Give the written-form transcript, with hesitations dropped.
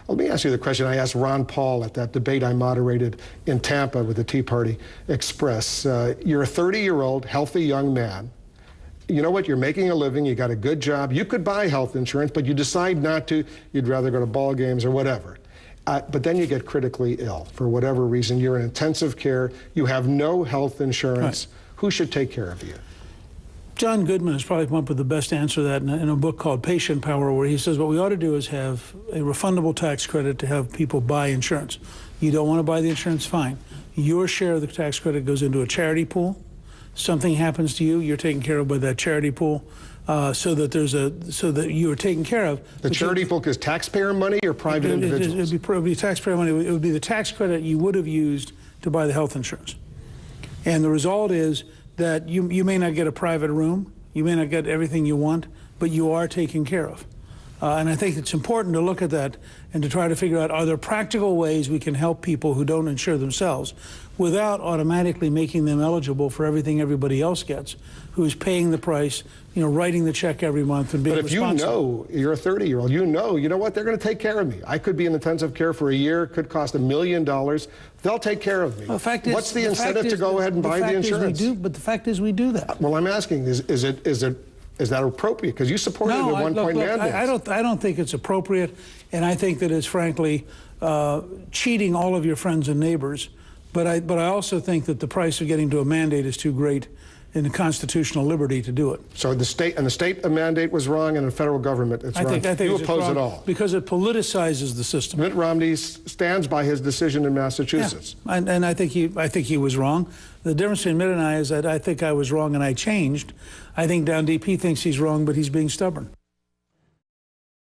Let me ask you the question I asked Ron Paul at that debate I moderated in Tampa with the Tea Party Express. You're a 30-year-old, healthy young man. You know what? You're making a living. You got a good job. You could buy health insurance, but you decide not to. You'd rather go to ball games or whatever. But then you get critically ill for whatever reason. You're in intensive care. You have no health insurance. Right. Who should take care of you? John Goodman has probably come up with the best answer to that in a book called Patient Power, where he says what we ought to do is have a refundable tax credit to have people buy insurance. You don't want to buy the insurance, fine. Your share of the tax credit goes into a charity pool. Something happens to you, you're taken care of by that charity pool, so that you're taken care of. The charity pool is taxpayer money or private individuals? It would be taxpayer money. It would be the tax credit you would have used to buy the health insurance. And the result is that you may not get a private room, you may not get everything you want, but you are taken care of. And I think it's important to look at that and to try to figure out, are there practical ways we can help people who don't insure themselves without automatically making them eligible for everything everybody else gets, who's paying the price, writing the check every month and being responsible. But if you know, you're a 30-year-old, you know what, they're going to take care of me. I could be in intensive care for a year, could cost $1 million. They'll take care of me. Well, what's the incentive to go ahead and buy the insurance? But the fact is we do that. Well, I'm asking, is that appropriate? Because you supported the one-point mandate. I don't think it's appropriate, and I think that it's frankly cheating all of your friends and neighbors. But I also think that the price of getting to a mandate is too great in the constitutional liberty to do it. So the state mandate was wrong, and the federal government it's wrong. I think you oppose it all because it politicizes the system. Mitt Romney stands by his decision in Massachusetts. Yeah. And I think he was wrong. The difference between Mitt and I is that I think I was wrong and I changed. I think down deep he thinks he's wrong, but he's being stubborn.